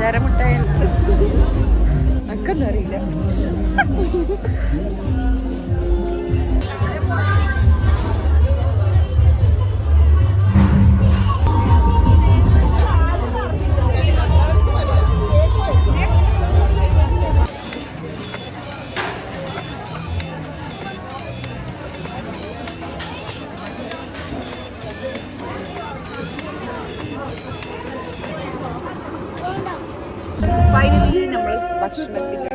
പഞ്ചാര മുട്ടായി അക്കൊന്നും അറിയില്ല. ഫൈനലി നമ്മൾ ഭക്ഷണത്തിൻ്റെ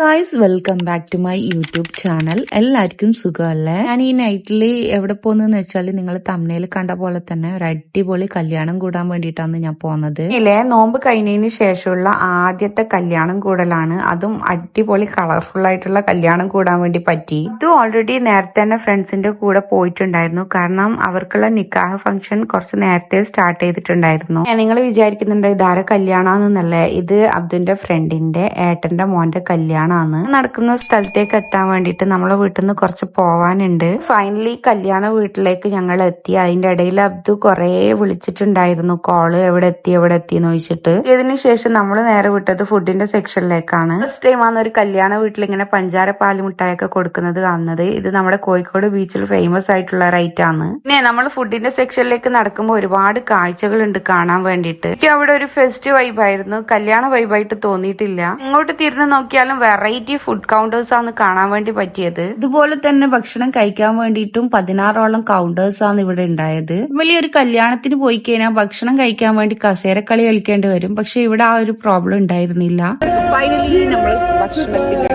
guys, welcome back to my YouTube channel. എല്ലാവർക്കും സുഖമല്ലേ? ഞാൻ ഈ നൈറ്റില് എവിടെ പോകുന്നതെന്ന് വെച്ചാൽ നിങ്ങൾ തമ്മിൽ കണ്ട പോലെ തന്നെ ഒരു അടിപൊളി കല്യാണം കൂടാൻ വേണ്ടിയിട്ടാണ് ഞാൻ പോകുന്നത്. ഇല്ലേ, നോമ്പ് കഴിഞ്ഞതിന് ശേഷമുള്ള ആദ്യത്തെ കല്യാണം കൂടലാണ്. അതും അടിപൊളി കളർഫുൾ ആയിട്ടുള്ള കല്യാണം കൂടാൻ വേണ്ടി പറ്റി. ഇത് ഓൾറെഡി നേരത്തെ തന്നെ ഫ്രണ്ട്സിന്റെ കൂടെ പോയിട്ടുണ്ടായിരുന്നു. കാരണം അവർക്കുള്ള നിക്കാഹ് ഫംഗ്ഷൻ കുറച്ച് നേരത്തെ സ്റ്റാർട്ട് ചെയ്തിട്ടുണ്ടായിരുന്നു. നിങ്ങൾ വിചാരിക്കുന്നുണ്ട് ഇതാരെ കല്യാണമെന്നല്ലേ? ഇത് അബ്ദുന്റെ ഫ്രണ്ടിന്റെ ഏട്ടന്റെ മോന്റെ കല്യാണം നടക്കുന്ന സ്ഥലത്തേക്ക് എത്താൻ വേണ്ടിട്ട് നമ്മളെ വീട്ടിൽ നിന്ന് കുറച്ച് പോവാനുണ്ട്. ഫൈനലി കല്യാണ വീട്ടിലേക്ക് ഞങ്ങൾ എത്തി. അതിന്റെ ഇടയിൽ അബ്ദു കൊറേ വിളിച്ചിട്ടുണ്ടായിരുന്നു, കോള് എവിടെ എത്തി എന്ന് ചോദിച്ചിട്ട്. ഇതിന് ശേഷം നമ്മൾ നേരെ വിട്ടത് ഫുഡിന്റെ സെക്ഷനിലേക്കാണ്. ഫസ്റ്റ് ടൈം ആണ് ഒരു കല്യാണ വീട്ടിൽ ഇങ്ങനെ പഞ്ചാര പാലുമിഠായൊക്കെ കൊടുക്കുന്നത് കാണുന്നത്. ഇത് നമ്മുടെ കോഴിക്കോട് ബീച്ചിൽ ഫേമസ് ആയിട്ടുള്ള റൈറ്റ് ആണ്. പിന്നെ നമ്മൾ ഫുഡിന്റെ സെക്ഷനിലേക്ക് നടക്കുമ്പോൾ ഒരുപാട് കാഴ്ചകളുണ്ട് കാണാൻ വേണ്ടിട്ട്. എനിക്ക് അവിടെ ഒരു ഫെസ്റ്റ് വൈബായിരുന്നു, കല്യാണ വൈബായിട്ട് തോന്നിയിട്ടില്ല. ഇങ്ങോട്ട് തിരിഞ്ഞു നോക്കിയാലും വെറൈറ്റി ഫുഡ് കൗണ്ടേഴ്സ് ആണ് കാണാൻ വേണ്ടി പറ്റിയത്. ഇതുപോലെ തന്നെ ഭക്ഷണം കഴിക്കാൻ വേണ്ടിയിട്ടും 16ഓളം കൗണ്ടേഴ്സ് ആണ് ഇവിടെ ഉണ്ടായത്. വലിയൊരു കല്യാണത്തിന് പോയി കഴിഞ്ഞാൽ ഭക്ഷണം കഴിക്കാൻ വേണ്ടി കസേരക്കളി കളിക്കേണ്ടി വരും. പക്ഷെ ഇവിടെ ആ ഒരു പ്രോബ്ലം ഉണ്ടായിരുന്നില്ല. ഫൈനലി നമ്മൾ ഭക്ഷണത്തിന്റെ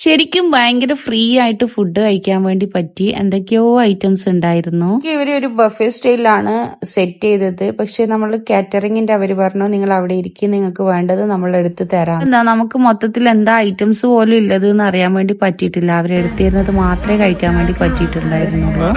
ശരിക്കും ഭയങ്കര ഫ്രീ ആയിട്ട് ഫുഡ് കഴിക്കാൻ വേണ്ടി പറ്റി. എന്തൊക്കെയോ ഐറ്റംസ് ഉണ്ടായിരുന്നു. ഇവര് ഒരു ബഫേ സ്റ്റൈലാണ് സെറ്റ് ചെയ്തത്. പക്ഷെ നമ്മൾ കാറ്ററിംഗിന്റെ അവര് പറഞ്ഞു നിങ്ങൾ അവിടെ ഇരിക്കും, നിങ്ങൾക്ക് വേണ്ടത് നമ്മൾ എടുത്ത് തരാം. എന്താ നമുക്ക് മൊത്തത്തിൽ എന്താ ഐറ്റംസ് പോലും ഇല്ലത് എന്ന് അറിയാൻ വേണ്ടി പറ്റിയിട്ടില്ല. അവരെടുത്തിരുന്നത് മാത്രമേ കഴിക്കാൻ വേണ്ടി പറ്റിയിട്ടുണ്ടായിരുന്നുള്ളൂ.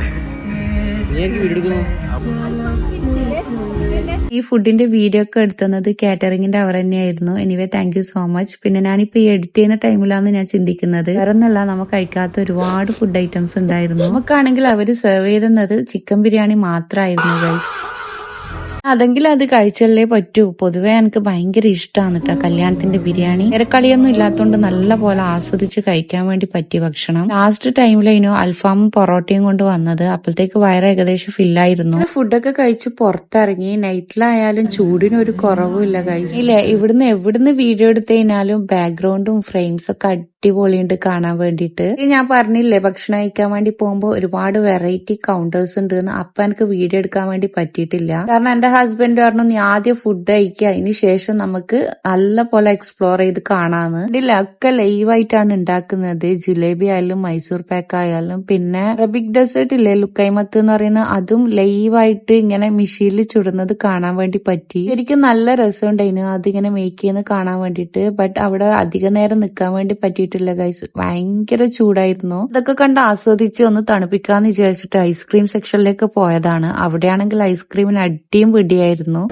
ഈ ഫുഡിന്റെ വീഡിയോ ഒക്കെ എടുത്തുന്നത് കാറ്ററിംഗിന്റെ അവർ തന്നെയായിരുന്നു. Anyway thank you so much. പിന്നെ ഞാനിപ്പോ ഈ എഡിറ്റ് ചെയ്യുന്ന ടൈമിലാണ് ഞാൻ ചിന്തിക്കുന്നത്, വേറൊന്നല്ല നമുക്ക് കഴിക്കാത്ത ഒരുപാട് ഫുഡ് ഐറ്റംസ് ഉണ്ടായിരുന്നു. നമുക്കാണെങ്കിൽ അവര് സെർവ് ചെയ്തത് ചിക്കൻ ബിരിയാണി മാത്രമായിരുന്നു ഗൈസ്. അതെങ്കിൽ അത് കഴിച്ചല്ലേ പറ്റൂ. പൊതുവെ എനിക്ക് ഭയങ്കര ഇഷ്ടമാണ് കേട്ടോ കല്യാണത്തിന്റെ ബിരിയാണി. ഇരക്കളിയൊന്നും ഇല്ലാത്തതുകൊണ്ട് നല്ല പോലെ ആസ്വദിച്ച് കഴിക്കാൻ വേണ്ടി പറ്റിയ ഭക്ഷണം. ലാസ്റ്റ് ടൈമിലേനോ അൽഫാമും പൊറോട്ടയും കൊണ്ട് വന്നത്. അപ്പോഴത്തേക്ക് വയറ് ഏകദേശം ഫില്ലായിരുന്നു. ഫുഡൊക്കെ കഴിച്ച് പുറത്തിറങ്ങി. നൈറ്റിലായാലും ചൂടിനൊരു കുറവും ഇല്ല ഗൈസ്. ഇല്ല, എവിടുന്ന് വീഡിയോ എടുത്തു കഴിഞ്ഞാലും ബാക്ക്ഗ്രൗണ്ടും ഫ്രെയിംസ് ഒക്കെ അടിപൊളിയുണ്ട് കാണാൻ വേണ്ടിയിട്ട്. ഞാൻ പറഞ്ഞില്ലേ ഭക്ഷണം കഴിക്കാൻ വേണ്ടി പോകുമ്പോ ഒരുപാട് വെറൈറ്റി കൗണ്ടേഴ്സ് ഉണ്ട് എന്ന്. അപ്പൊ എനിക്ക് വീഡിയോ എടുക്കാൻ വേണ്ടി പറ്റിയിട്ടില്ല. കാരണം എന്റെ ഹസ്ബൻഡ് പറഞ്ഞു നീ ആദ്യം ഫുഡ് കഴിക്കുക, അതിന് ശേഷം നമുക്ക് നല്ല പോലെ എക്സ്പ്ലോർ ചെയ്ത് കാണാന്ന്. ഇതില്ല ഒക്കെ ലൈവായിട്ടാണ് ഉണ്ടാക്കുന്നത്. ജിലേബി ആയാലും മൈസൂർ പാക്ക് ആയാലും പിന്നെ അറബിക് ഡെസേർട്ട് ഇല്ലേ ലുക്കൈമത്ത് എന്ന് പറയുന്ന, അതും ലൈവായിട്ട് ഇങ്ങനെ മെഷീനിൽ ചുടുന്നത് കാണാൻ വേണ്ടി പറ്റി. ശരിക്കും നല്ല രസമുണ്ടായിരുന്നു അതിങ്ങനെ മേക്ക് ചെയ്യുന്നത് കാണാൻ വേണ്ടിയിട്ട്. ബട്ട് അവിടെ അധിക നേരം നിൽക്കാൻ വേണ്ടി പറ്റിയിട്ടില്ല ഗൈസ്. ഭയങ്കര ചൂടായിരുന്നു. ഇതൊക്കെ കണ്ട് ആസ്വദിച്ച് ഒന്ന് തണുപ്പിക്കാന്ന് വിചാരിച്ചിട്ട് ഐസ്ക്രീം സെക്ഷനിലേക്ക് പോയതാണ്. അവിടെയാണെങ്കിൽ ഐസ്ക്രീമിന് അടിയും പിടിയായിരുന്നു.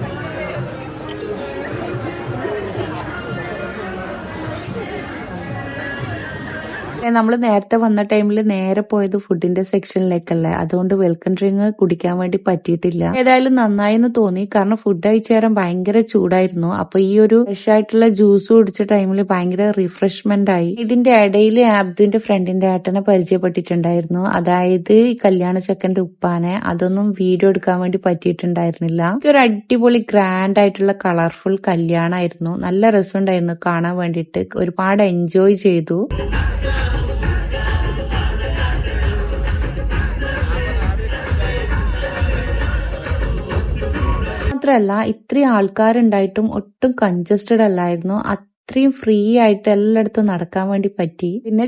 നമ്മൾ നേരത്തെ വന്ന ടൈമിൽ നേരെ പോയത് ഫുഡിന്റെ സെക്ഷനിലേക്കല്ലേ, അതുകൊണ്ട് വെൽക്കം ഡ്രിങ്ക് കുടിക്കാൻ വേണ്ടി പറ്റിയിട്ടില്ല. ഏതായാലും നന്നായെന്ന് തോന്നി, കാരണം ഫുഡ് കഴിച്ചു തരാൻ ഭയങ്കര ചൂടായിരുന്നു. അപ്പൊ ഈ ഒരു ഫ്രഷ് ആയിട്ടുള്ള ജ്യൂസ് കുടിച്ച ടൈമിൽ ഭയങ്കര റിഫ്രഷ്മെന്റ് ആയി. ഇതിന്റെ ഇടയിൽ അബ്ദുവിന്റെ ഫ്രണ്ടിന്റെ ഏട്ടനെ പരിചയപ്പെട്ടിട്ടുണ്ടായിരുന്നു, അതായത് ഈ കല്യാണ ചെക്കന്റെ ഉപ്പാനെ. അതൊന്നും വീഡിയോ എടുക്കാൻ വേണ്ടി പറ്റിയിട്ടുണ്ടായിരുന്നില്ല. ഒരു അടിപൊളി ഗ്രാൻഡ് ആയിട്ടുള്ള കളർഫുൾ കല്യാണമായിരുന്നു. നല്ല രസമുണ്ടായിരുന്നു കാണാൻ വേണ്ടിയിട്ട്. ഒരുപാട് എൻജോയ് ചെയ്തു. മാത്രല്ല ഇത്രയും ആൾക്കാരുണ്ടായിട്ടും ഒട്ടും കൺജസ്റ്റഡ് അല്ലായിരുന്നു. അത്രയും ഫ്രീ ആയിട്ട് എല്ലായിടത്തും നടക്കാൻ വേണ്ടി പറ്റി. പിന്നെ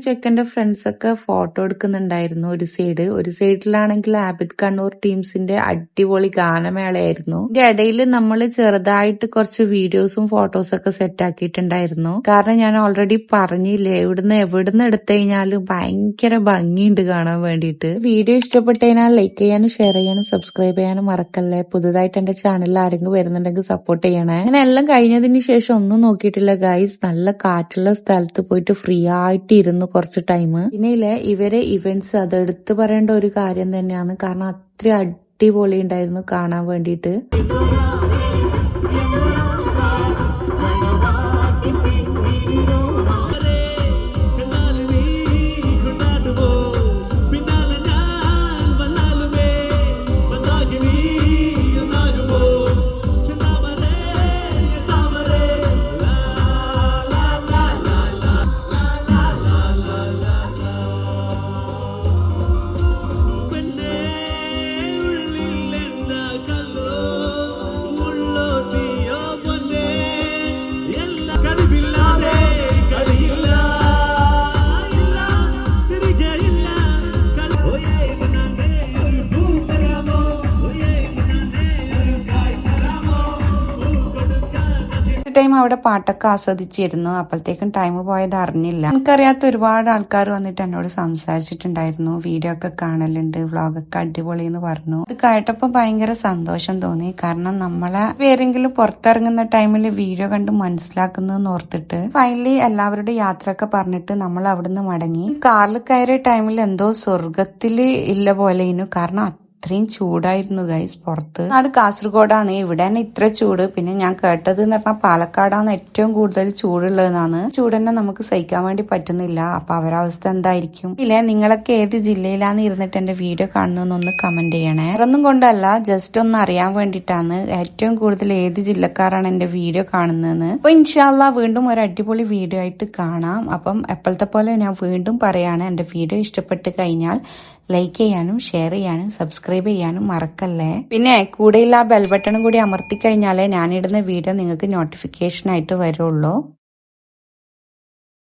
ചെക്കന്റെ ഫ്രണ്ട്സ് ഒക്കെ ഫോട്ടോ എടുക്കുന്നുണ്ടായിരുന്നു. ഒരു സൈഡിലാണെങ്കിൽ ആബിദ് കണ്ണൂർ ടീംസിന്റെ അടിപൊളി ഗാനമേളയായിരുന്നു. ഇതിന്റെ ഇടയിൽ നമ്മൾ ചെറുതായിട്ട് കുറച്ച് വീഡിയോസും ഫോട്ടോസും ഒക്കെ സെറ്റ് ആക്കിയിട്ടുണ്ടായിരുന്നു. കാരണം ഞാൻ ഓൾറെഡി പറഞ്ഞില്ലേ, എവിടുന്ന് എടുത്തു കഴിഞ്ഞാലും ഭയങ്കര ഭംഗിയുണ്ട് കാണാൻ വേണ്ടിയിട്ട്. വീഡിയോ ഇഷ്ടപ്പെട്ടു കഴിഞ്ഞാൽ ലൈക്ക് ചെയ്യാനും ഷെയർ ചെയ്യാനും സബ്സ്ക്രൈബ് ചെയ്യാനും മറക്കല്ലേ. പുതുതായിട്ട് എന്റെ ചാനലിൽ ആരെങ്കിലും വരുന്നുണ്ടെങ്കിൽ സപ്പോർട്ട് ചെയ്യണേ. അങ്ങനെ എല്ലാം കഴിഞ്ഞതിന് ശേഷം ഒന്നും നോക്കിയിട്ടില്ല ഗൈസ്. നല്ല കാറ്റുള്ള സ്ഥലത്ത് പോയിട്ട് ഫ്രീ ആയിട്ട് ഇരുന്നു കുറച്ച് ടൈം. പിന്നെ ഇവരെ ഇവന്റ്സ് അത് എടുത്തു പറയേണ്ട ഒരു കാര്യം തന്നെയാണ്. കാരണം അത്ര അടിപൊളി ഉണ്ടായിരുന്നു കാണാൻ വേണ്ടിയിട്ട്. ടൈം അവിടെ പാട്ടൊക്കെ ആസ്വദിച്ചിരുന്നു. അപ്പോഴത്തേക്കും ടൈം പോയത് അറിഞ്ഞില്ല. എനിക്കറിയാത്ത ഒരുപാട് ആൾക്കാർ വന്നിട്ട് എന്നോട് സംസാരിച്ചിട്ടുണ്ടായിരുന്നു. വീഡിയോ ഒക്കെ കാണലുണ്ട്, വ്ളോഗൊക്കെ അടിപൊളി എന്ന് പറഞ്ഞു. ഇത് കേട്ടപ്പോ ഭയങ്കര സന്തോഷം തോന്നി. കാരണം നമ്മളെ വേറെങ്കിലും പുറത്തിറങ്ങുന്ന ടൈമിൽ വീഡിയോ കണ്ട് മനസ്സിലാക്കുന്നതെന്ന് ഓർത്തിട്ട് ഫൈനലി എല്ലാവരുടെ യാത്രയൊക്കെ പറഞ്ഞിട്ട് നമ്മൾ അവിടുന്ന് മടങ്ങി. കാറിൽ കയറിയ ടൈമിൽ എന്തോ സ്വർഗത്തില് ഇല്ല പോലെയിരുന്നു. കാരണം അത്രയും ചൂടായിരുന്നു ഗൈസ് പുറത്ത്. നാട് കാസർഗോഡാണ്, ഇവിടെ തന്നെ ഇത്ര ചൂട്. പിന്നെ ഞാൻ കേട്ടത് എന്ന് പറഞ്ഞാൽ പാലക്കാടാണ് ഏറ്റവും കൂടുതൽ ചൂടുള്ളതെന്നാണ്. ചൂട് തന്നെ നമുക്ക് സഹിക്കാൻ വേണ്ടി പറ്റുന്നില്ല. അപ്പൊ അവരവസ്ഥ എന്തായിരിക്കും? ഇല്ലേ, നിങ്ങളൊക്കെ ഏത് ജില്ലയിലാന്ന് ഇരുന്നിട്ട് എന്റെ വീഡിയോ കാണുന്നൊന്ന് കമന്റ് ചെയ്യണേ. വേറൊന്നും കൊണ്ടല്ല, ജസ്റ്റ് ഒന്ന് അറിയാൻ വേണ്ടിയിട്ടാണ് ഏറ്റവും കൂടുതൽ ഏത് ജില്ലക്കാരാണ് എന്റെ വീഡിയോ കാണുന്നതെന്ന്. അപ്പൊ ഇൻഷാല്ലാ വീണ്ടും ഒരു അടിപൊളി വീഡിയോ ആയിട്ട് കാണാം. അപ്പം എപ്പോഴത്തെ പോലെ ഞാൻ വീണ്ടും പറയാണ്, എന്റെ വീഡിയോ ഇഷ്ടപ്പെട്ട് കഴിഞ്ഞാൽ ലൈക്ക് ചെയ്യാനും ഷെയർ ചെയ്യാനും സബ്സ്ക്രൈബ് ചെയ്യാനും മറക്കല്ലേ. പിന്നെ കൂടെയുള്ള ആ ബെൽ ബട്ടണും കൂടി അമർത്തി കഴിഞ്ഞാലേ ഞാനിടുന്ന വീഡിയോ നിങ്ങൾക്ക് നോട്ടിഫിക്കേഷൻ ആയിട്ട് വരുള്ളൂ.